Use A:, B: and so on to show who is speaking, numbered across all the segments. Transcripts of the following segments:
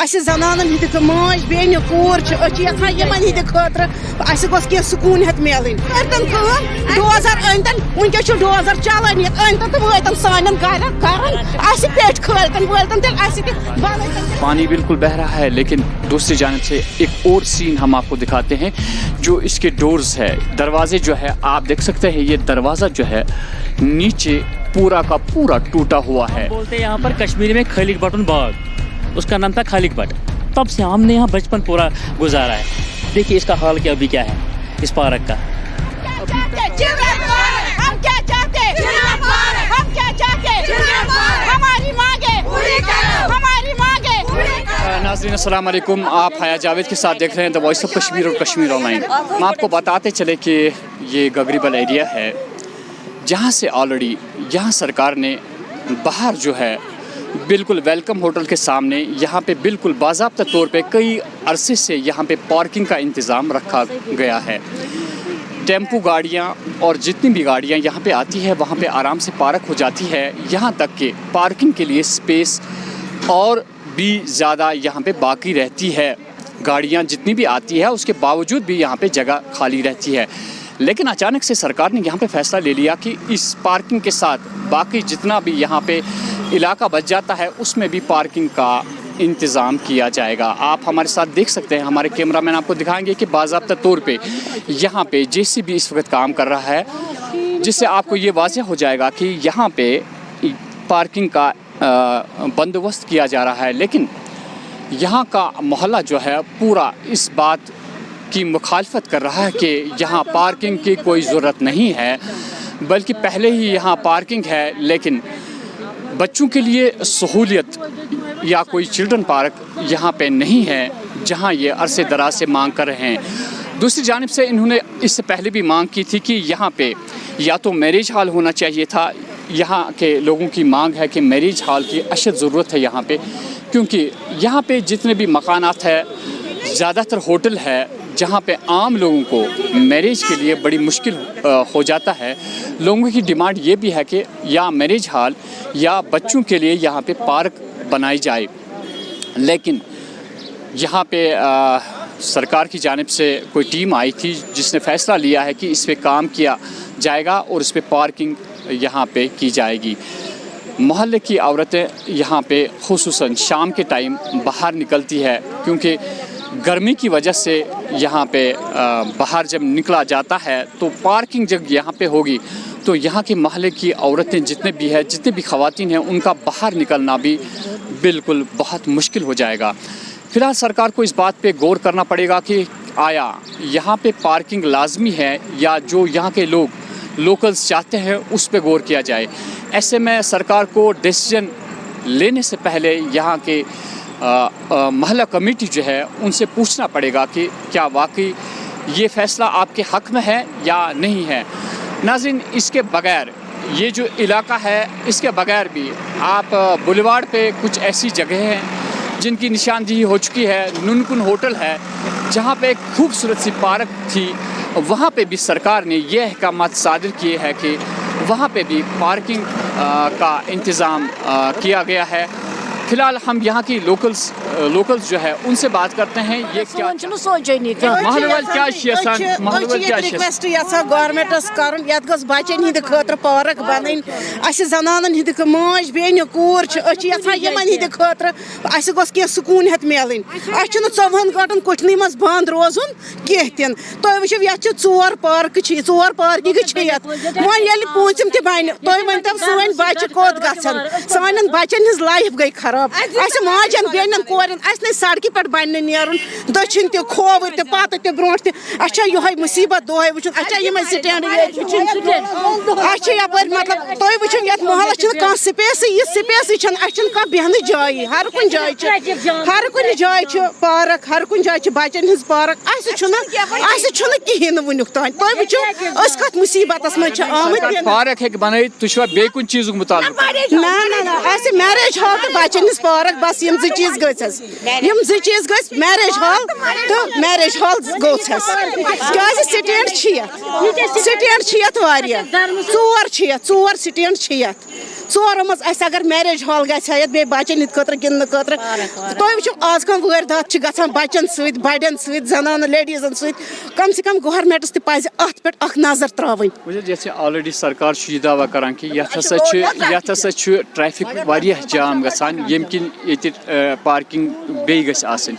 A: اس زنانن ہند ماج بین کور یژھان یمن ہند خاطر اس گوس کی سکون ہت ملن ڈوزر أنتن ونکس ڈوزر چلان أنتن تو واتن سانن گرن کرن اس پیٹ کھالتن والتن تیل اس
B: پانی بالکل بہ رہا ہے، لیکن دوسری جانب سے ایک اور سین ہم آپ کو دکھاتے ہیں جو اس کے ڈورز ہے، دروازے جو ہے آپ دیکھ سکتے ہیں، یہ دروازہ جو ہے نیچے پورا کا پورا ٹوٹا ہوا ہے.
C: بولتے ہیں یہاں پر کشمیری میں خالق بٹن باغ، اس کا نام تھا خالق بٹ. تب سے ہم نے یہاں بچپن پورا گزارا ہے. دیکھیے اس کا حال کیا ابھی کیا ہے اس پارک کا.
B: ناظرین السلام علیکم، آپ حیا جاوید کے ساتھ دیکھ رہے ہیں دا وائس آف کشمیر اور کشمیر آن لائن. ہم آپ کو بتاتے چلے کہ یہ گگریبل ایریا ہے جہاں سے آلریڈی یہاں سرکار نے باہر جو ہے بالکل ویلکم ہوٹل کے سامنے یہاں پہ بالکل باضابطہ طور پہ کئی عرصے سے یہاں پہ پارکنگ کا انتظام رکھا گیا ہے. ٹیمپو گاڑیاں اور جتنی بھی گاڑیاں یہاں پہ آتی ہے وہاں پہ آرام سے پارک ہو جاتی ہے. یہاں تک کہ پارکنگ کے لیے سپیس اور بھی زیادہ یہاں پہ باقی رہتی ہے. گاڑیاں جتنی بھی آتی ہے اس کے باوجود بھی یہاں پہ جگہ خالی رہتی ہے. لیکن اچانک سے سرکار نے یہاں پہ فیصلہ لے لیا کہ اس پارکنگ کے ساتھ باقی جتنا بھی یہاں پہ علاقہ بچ جاتا ہے اس میں بھی پارکنگ کا انتظام کیا جائے گا. آپ ہمارے ساتھ دیکھ سکتے ہیں، ہمارے کیمرہ مین آپ کو دکھائیں گے کہ باضابطہ طور پہ یہاں پہ JCB اس وقت کام کر رہا ہے، جس سے آپ کو یہ واضح ہو جائے گا کہ یہاں پہ پارکنگ کا بندوبست کیا جا رہا ہے. لیکن یہاں کا محلہ جو ہے پورا اس بات کی مخالفت کر رہا ہے کہ یہاں پارکنگ کی کوئی ضرورت نہیں ہے، بلکہ پہلے ہی یہاں پارکنگ ہے. لیکن بچوں کے لیے سہولیت یا کوئی چلڈرن پارک یہاں پہ نہیں ہے جہاں یہ عرصے دراز سے مانگ کر رہے ہیں. دوسری جانب سے انہوں نے اس سے پہلے بھی مانگ کی تھی کہ یہاں پہ یا تو میرج ہال ہونا چاہیے تھا. یہاں کے لوگوں کی مانگ ہے کہ میرج ہال کی اشد ضرورت ہے یہاں پہ، کیونکہ یہاں پہ جتنے بھی مکانات ہے زیادہ تر ہوٹل ہے جہاں پہ عام لوگوں کو میرج کے لیے بڑی مشکل ہو جاتا ہے. لوگوں کی ڈیمانڈ یہ بھی ہے کہ یا میرج ہال یا بچوں کے لیے یہاں پہ پارک بنائی جائے. لیکن یہاں پہ سرکار کی جانب سے کوئی ٹیم آئی تھی جس نے فیصلہ لیا ہے کہ اس پہ کام کیا جائے گا اور اس پہ پارکنگ یہاں پہ کی جائے گی. محلے کی عورتیں یہاں پہ خصوصاً شام کے ٹائم باہر نکلتی ہے، کیونکہ گرمی کی وجہ سے یہاں پہ باہر جب نکلا جاتا ہے تو پارکنگ جب یہاں پہ ہوگی تو یہاں کے محلے کی عورتیں جتنے بھی خواتین ہیں ان کا باہر نکلنا بھی بالکل بہت مشکل ہو جائے گا. فی الحال سرکار کو اس بات پہ غور کرنا پڑے گا کہ آیا یہاں پہ پارکنگ لازمی ہے یا جو یہاں کے لوکلز چاہتے ہیں اس پہ غور کیا جائے. ایسے میں سرکار کو ڈیسیجن لینے سے پہلے یہاں کے محلہ کمیٹی جو ہے ان سے پوچھنا پڑے گا کہ کیا واقعی یہ فیصلہ آپ کے حق میں ہے یا نہیں ہے. ناظرین، اس کے بغیر یہ جو علاقہ ہے اس کے بغیر بھی آپ بولیوارڈ پہ کچھ ایسی جگہیں ہیں جن کی نشاندہی ہو چکی ہے. ننکن ہوٹل ہے جہاں پہ ایک خوبصورت سی پارک تھی، وہاں پہ بھی سرکار نے یہ احکامات صادر کیے ہیں کہ وہاں پہ بھی پارکنگ کا انتظام کیا گیا ہے. فی الحال ہم یہاں کی لوکلز جو ہے ان سے بات کرتے ہیں. یہ کیا
A: ریکویسٹ یژھان گورمنٹس کرن یت گژھ بچن ہند خاطر پارک بنن. اس زنانن ہند ماج بین کور یژھان یمن ہند خاطر اس گوس کی سکون ہت ملن. اس 24 گھنٹن کٹنی مز بند روزن کہتن. تھی وچو یہ 4 پارک ژور پارکنگ یت وۄنۍ ییٚلہِ پوٗنٛژِم تہِ بنہِ تُہۍ ؤنتو سٲنۍ بچہِ کوٚت گژھن. سانٮ۪ن بچن ہٕنٛز لایف گٔے خراب. اس ماجن بیٚنٮ۪ن کورٮ۪ن اس نے سڑکہِ پٮ۪ٹھ بنہِ نیرُن دٔچھِنۍ تہِ کھووٕرۍ تہِ پتہٕ تہِ برونٛٹھ تہِ. اس چھا یِہوے مُصیبت دۄہے وٕچھُن. اس چھا یِمے سٹینڈ اس چھِ یپٲرۍ مطلب تُہۍ وٕچھِو یتھ محلس چھنہٕ کانٛہہ سپیسٕے. یہِ سپیسٕے چھنہٕ. اسہِ چھنہٕ کانٛہہ بیٚہنٕچ جایی. ہر کُنہِ جایہِ چھِ پارک، ہر کُنہِ جایہِ چھِ بچن ہٕنٛز پارک. اسہِ چھُنہٕ کِہیٖنۍ نہٕ وٕنیُک تام. تُہۍ وٕچھِو أسۍ کتھ مُصیبتس منٛز چھِ آمٕتۍ.
B: پارک ہیٚکہِ بنٲیِتھ، تُہۍ چھُوا بیٚیہِ کُنہِ چیٖزُک مُطالبہٕ؟
A: نہ اسہِ میریج ہال تہٕ بچن ہٕنٛز پارک بس یم 2 چیز گژھس. یم 2 چیز گژھِ میریج ہال تہٕ میریج ہال گوٚژھس. کیازِ سٹینڈ چھِ یتھ واریاہ 4 چھِ یتھ 4 سٹینڈ چھِ یتھ. ژورو مز اگر میریج ہال گژھِ بے بچن ہند خٲطرٕ گِنٛدنہٕ خٲطرٕ تُہۍ وٕچھِو آز کم وٲرۍدات چھِ گژھان بچن سۭتۍ بڑٮ۪ن سۭتۍ زنانہٕ لیڈیٖزن سۭتۍ کم سے کم گورمنٹس تہِ پزِ اتھ پٮ۪ٹھ اکھ نظر ترٛاوٕنۍ.
B: جیسے آلریڈی سرکار یہ دعویٰ کران کہ یت ہسا ٹریفک واریاہ جام گژھان ییٚمہِ کِنۍ ییٚتہِ پارکنگ بیٚیہِ گژھِ آسٕنۍ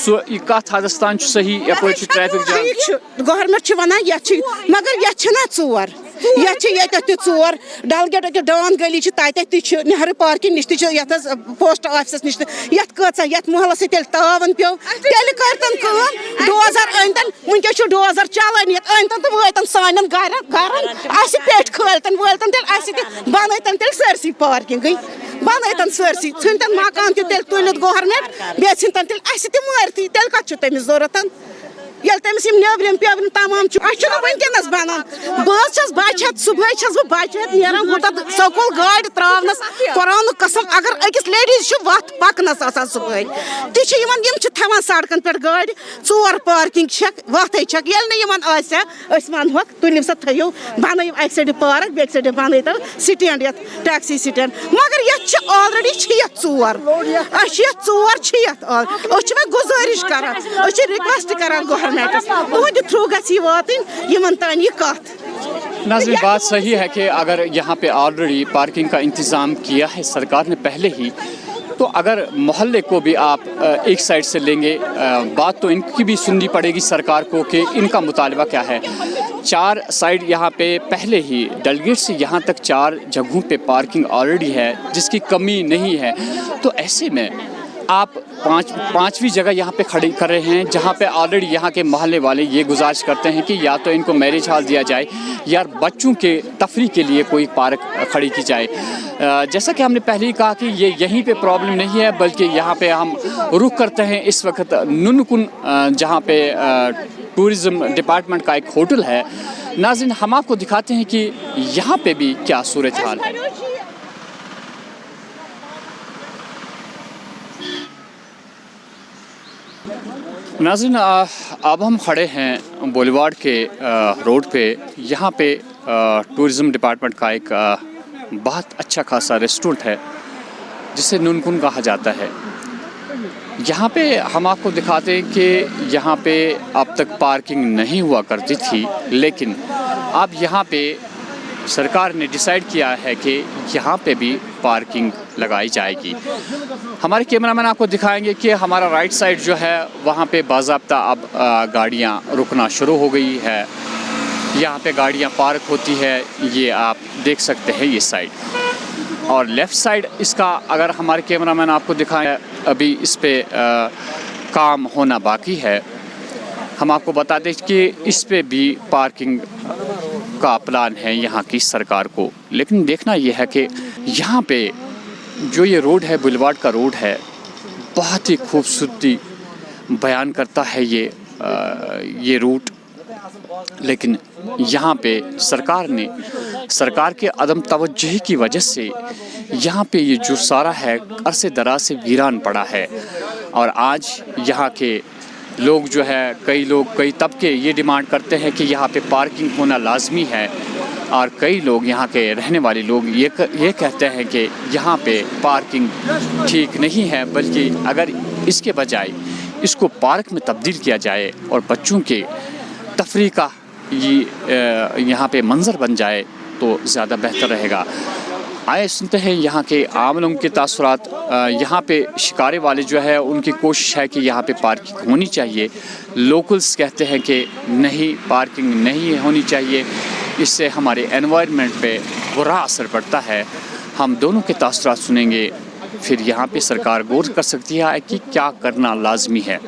B: سو یہ کت حدس تان صحیح یپٲرۍ چھُ ٹریفک جام.
A: گورمنٹ چھُ ونان یتھ مگر یتھ چھِنہ ژور یتھ تہِ ژور ڈل گیٹ أکِس ڈان گلی چھِ تتٮ۪تھ تہِ چھِ نہروٗ پارکِنگ نِش تہِ چھِ یتھ حظ پوسٹ آفسس نِش تہِ یتھ کۭژاہ یتھ محلس ییٚلہِ تاون پیٚو تیٚلہِ کٔرتن کٲم ڈوزر أنۍتن ونکیٚس چھُ ڈوزر چلان ییٚتہِ أنۍتن تہٕ وٲتن سانٮ۪ن گرن اسہِ پیٚٹھۍ کھٲلتن وٲلتن تیٚلہِ اسہِ تہِ بنٲیتن تیٚلہِ سٲرسٕے پارکِنگٕے بنٲیتن سٲرسٕے ژھٕنتن مکان تہِ تیٚلہِ تُلِتھ گورمنٹ بیٚیہِ ژھٕنتن تیٚلہِ اسہِ تہِ مٲرتھٕے تیٚلہِ کتھ چھُ تٔمِس ضروٗرت ییٚلہِ تٔمِس یِم نیبرِم پیبرِم تمام چھُ اَسہِ چھُنہٕ وٕنکیٚنس بنان بہٕ حظ چھس بچہِ ہٮ۪تھ صبحٲے چھس بہٕ بچہِ ہٮ۪تھ نیران ہوٚتتھ سکوٗل گاڑِ تراونس قرآنُک قسم اگر أکِس لیڈیٖز چھُ وتھ پکنس آسان صبحٲے تہِ چھِ یِمن یِم چھِ تھاوان سڑکن پٮ۪ٹھ گاڑِ ژور پارکنگ چھکھ وتھے چھکھ ییٚلہِ نہٕ یِمن آسہِ ہا أسۍ ونہوکھ تُلِو سا تھٲیِو بنٲیِو اکہِ سایڈٕ پارک بیٚکہِ سایڈٕ بنٲیتو سٹینڈ یتھ ٹیکسی سٹینڈ مگر یتھ چھِ آلریڈی چھِ یتھ ژور أسۍ چھِ یتھ ژور چھِ یتھ أسۍ چھِ وۄنۍ گُزٲرِش کران أسۍ چھِ رِکویسٹ کران گورمنٹس تُہنٛدِ تھرو گژھِ یہِ واتٕنۍ یِمن تانۍ یہِ کتھ.
B: ناظرین بات صحیح ہے کہ اگر یہاں پہ آلریڈی پارکنگ کا انتظام کیا ہے سرکار نے پہلے ہی تو اگر محلے کو بھی آپ ایک سائڈ سے لیں گے بات تو ان کی بھی سننی پڑے گی سرکار کو کہ ان کا مطالبہ کیا ہے. 4 سائڈ یہاں پہ پہلے ہی ڈلگیٹ سے یہاں تک 4 جگہوں پہ پارکنگ آلریڈی ہے جس کی کمی نہیں ہے تو ایسے میں آپ پانچویں جگہ یہاں پہ کھڑی کر رہے ہیں جہاں پہ آلریڈی یہاں کے محلے والے یہ گزارش کرتے ہیں کہ یا تو ان کو میرج ہال دیا جائے یا بچوں کے تفریح کے لیے کوئی پارک کھڑی کی جائے. جیسا کہ ہم نے پہلے ہی کہا کہ یہ یہیں پہ پرابلم نہیں ہے بلکہ یہاں پہ ہم رخ کرتے ہیں اس وقت ننکن جہاں پہ ٹورزم ڈپارٹمنٹ کا ایک ہوٹل ہے. ناظرین ہم آپ کو دکھاتے ہیں کہ یہاں پہ بھی کیا صورتحال ہے. ناظرین اب ہم کھڑے ہیں بولیوارڈ کے روڈ پہ. یہاں پہ ٹورزم ڈپارٹمنٹ کا ایک بہت اچھا خاصا ریسٹورنٹ ہے جسے ننکن کہا جاتا ہے. یہاں پہ ہم آپ کو دکھاتے ہیں کہ یہاں پہ اب تک پارکنگ نہیں ہوا کرتی تھی لیکن اب یہاں پہ سرکار نے ڈیسائیڈ کیا ہے کہ یہاں پہ بھی پارکنگ لگائی جائے گی. ہمارے کیمرہ مین آپ کو دکھائیں گے کہ ہمارا رائٹ سائڈ جو ہے وہاں پہ باضابطہ اب گاڑیاں رکنا شروع ہو گئی ہے. یہاں پہ گاڑیاں پارک ہوتی ہے یہ آپ دیکھ سکتے ہیں یہ سائڈ. اور لیفٹ سائڈ اس کا اگر ہمارے کیمرہ مین آپ کو دکھائیں ابھی اس پہ کام ہونا باقی ہے. ہم آپ کو بتا دیں کہ اس پہ بھی پارکنگ کا پلان ہے یہاں کی سرکار کو. لیکن دیکھنا یہ ہے کہ یہاں پہ جو یہ روڈ ہے بولیوارڈ کا روڈ ہے بہت ہی خوبصورتی بیان کرتا ہے یہ روٹ. لیکن یہاں پہ سرکار کے عدم توجہی کی وجہ سے یہاں پہ یہ جو سارا ہے عرصے دراز سے ویران پڑا ہے. اور آج یہاں کے لوگ جو ہے کئی طبقے یہ ڈیمانڈ کرتے ہیں کہ یہاں پہ پارکنگ ہونا لازمی ہے. اور کئی لوگ یہاں کے رہنے والے لوگ یہ کہتے ہیں کہ یہاں پہ پارکنگ ٹھیک نہیں ہے بلکہ اگر اس کے بجائے اس کو پارک میں تبدیل کیا جائے اور بچوں کے تفریح کا یہاں پہ منظر بن جائے تو زیادہ بہتر رہے گا. آئے سنتے ہیں یہاں کے عام لوگوں کے تاثرات. یہاں پہ شکارے والے جو ہے ان کی کوشش ہے کہ یہاں پہ پارکنگ ہونی چاہیے. لوکلز کہتے ہیں کہ نہیں پارکنگ نہیں ہونی چاہیے اس سے ہمارے انوائرمنٹ پہ برا اثر پڑتا ہے. ہم دونوں کے تاثرات سنیں گے پھر یہاں پہ سرکار غور کر سکتی ہے کہ کیا کرنا لازمی ہے.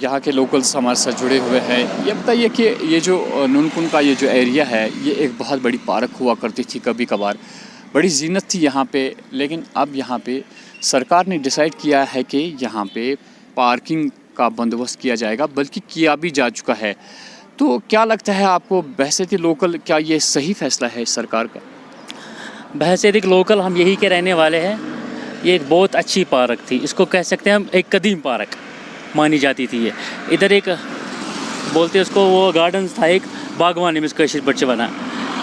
B: یہاں کے لوکلز ہمارے ساتھ جڑے ہوئے ہیں. یہ بتائیے کہ یہ جو ننکن کا یہ جو ایریا ہے یہ ایک بہت بڑی پارک ہوا کرتی تھی کبھی کبھار بڑی زینت تھی یہاں پہ لیکن اب یہاں پہ سرکار نے ڈیسائیڈ کیا ہے کہ یہاں پہ پارکنگ کا بندوبست کیا جائے گا بلکہ کیا بھی جا چکا ہے. تو کیا لگتا ہے آپ کو بحیثیت لوکل کیا یہ صحیح فیصلہ ہے سرکار کا؟
C: بحیثیت لوکل ہم یہی کے رہنے والے ہیں. یہ ایک بہت اچھی پارک تھی. اس کو کہہ سکتے ہیں ہم ایک قدیم پارک مانی جاتی تھی. یہ ادھر ایک بولتے اس کو وہ گارڈنز تھا ایک باغوانی میں کشیر بچے بنا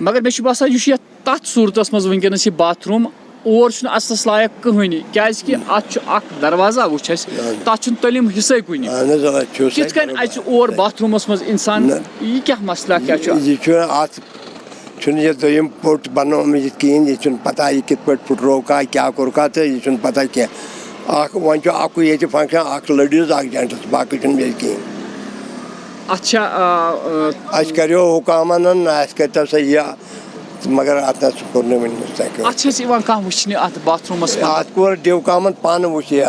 B: مگر مے چھُ باسان یہِ چھُ یتھ تتھ صوٗرتس منٛز وٕنکیٚنس یہِ باتھ روٗم اور چھُنہٕ اَژنس لایق کٕہٕنۍ کیازِ اتھ چھُ اکھ دروازہ وٕچھ اَسہِ تتھ چھُنہٕ تٔلِم حصے کُنہِ کِتھ کٔنۍ اَژِ اور باتھ روٗمس منٛز اِنسان یہِ کیاہ مسئلہ کیاہ چھُ
D: یہ ات چھُنہٕ یہِ دوٚیِم پوٚٹ بنومُت کِہیٖنۍ یہِ چھُنہٕ پتہ یہِ کِتھ پٲٹھۍ پھٕٹرووکھا کیاہ کوٚرکھا تہٕ یہِ چھُنہٕ پتہ کینٛہہ اکھ وۄنۍ چھُ اکُے ییٚتہِ فنکشن اکھ لیڈیٖز اکھ جینٹٕس باقٕے چھُنہٕ بیٚیہِ کِہیٖنۍ
B: اتھ چھا
D: اَسہِ کریو حُکامن اَسہِ کٔرتو سا یہِ مگر اتھ نہ کوٚر نہٕ وٕنِس تانۍ
B: اتھ چھِ اَسہِ یِوان کانٛہہ وٕچھنہِ اتھ باتھ روٗمس منٛز
D: اتھ کوٚر ڈِوکامن پانہٕ وٕچھ یہِ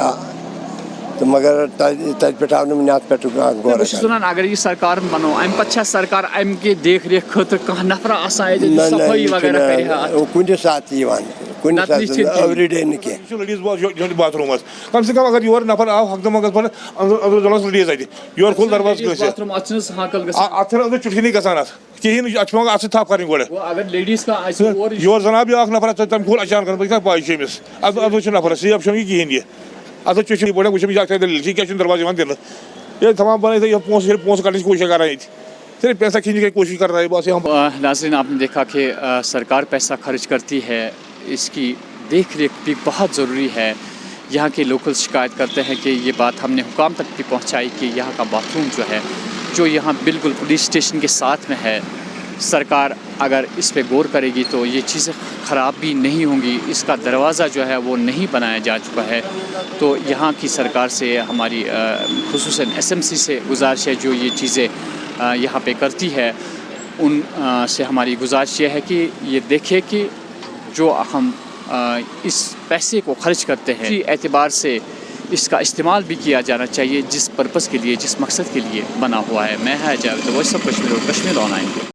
D: تہٕ مگر تتہِ پٮ۪ٹھ آو نہٕ وٕنہِ اتھ پٮ۪ٹھ کانٛہہ
B: بہٕ
D: غورا
B: چھُس ونان اگر یہِ سرکارن بنوو امہِ پتہٕ چھا سرکار امہِ کہِ دیکھ ریکھ خٲطرٕ کانٛہہ نفرا آسان ییٚتہِ صفٲیی وغیرہ کرِ ہا
D: کُنہِ ساتہٕ یِوان کُنہِ ساتہٕ ایوری ڈے نہٕ کینٛہہ
E: لیڈیٖز باتھ روٗم حظ کم سے کم اگر یور نفر آو ہنگتہٕ منٛگس پتہٕ اندر لیڈیٖز اتہِ یورٕ کھوٗل دروازٕ کٲنٛسہِ
B: باتھ روٗم اتھ چھِنہٕ حاکل گژھان
E: اتھ چھنہٕ أنٛدرٕ چُٹھۍ گژھان اتھ کِہیٖنۍ اتھ چھِ پیٚوان اتھ سۭتۍ تھپھ کرٕنۍ گۄڈٕ
B: اگر لیڈیٖز کانٛہہ آسہِ اور
E: یور زن آو بیاکھ نفر تٔمۍ کھوٗل اچانک بہٕ کیٛاہ پاے چھِ أمِس ادٕ چھُ نفرس سیف چھُنہٕ یہِ کِہیٖنۍ یہِ ادٕ چُٹھۍ یہِ پٲٹھۍ وٕچھ أمِس یہِ دٔلیٖل چھِ کیٛاہ چھُنہٕ دروازٕ یِوان دِنہٕ ییٚلہِ تھاوان بنٲیِتھ یہِ پونٛسہٕ کڑنٕچ کوٗشش کران ییٚتہِ صرف پیسہ کھینچنے کی کوشش کر رہا ہے بس یہاں
B: ناظرین آپ نے دیکھا کہ سرکار پیسہ خرچ کرتی ہے اس کی دیکھ ریکھ بھی بہت ضروری ہے یہاں کے لوکل شکایت کرتے ہیں کہ یہ بات ہم نے حکام تک بھی پہنچائی کہ یہاں کا باتھ روم جو ہے جو یہاں بالکل پولیس اسٹیشن کے ساتھ میں ہے سرکار اگر اس پہ غور کرے گی تو یہ چیزیں خراب بھی نہیں ہوں گی اس کا دروازہ جو ہے وہ نہیں بنایا جا چکا ہے تو یہاں کی سرکار سے ہماری خصوصاً ایس ایم سی سے گزارش ہے جو یہ چیزیں یہاں پہ کرتی ہے ان سے ہماری گزارش یہ ہے کہ یہ دیکھے کہ جو ہم اس پیسے کو خرچ کرتے ہیں اسی اعتبار سے اس کا استعمال بھی کیا جانا چاہیے جس پرپس کے لیے جس مقصد کے لیے بنا ہوا ہے میں جاوید وائس آف کشمیر اور کشمیر آن لائن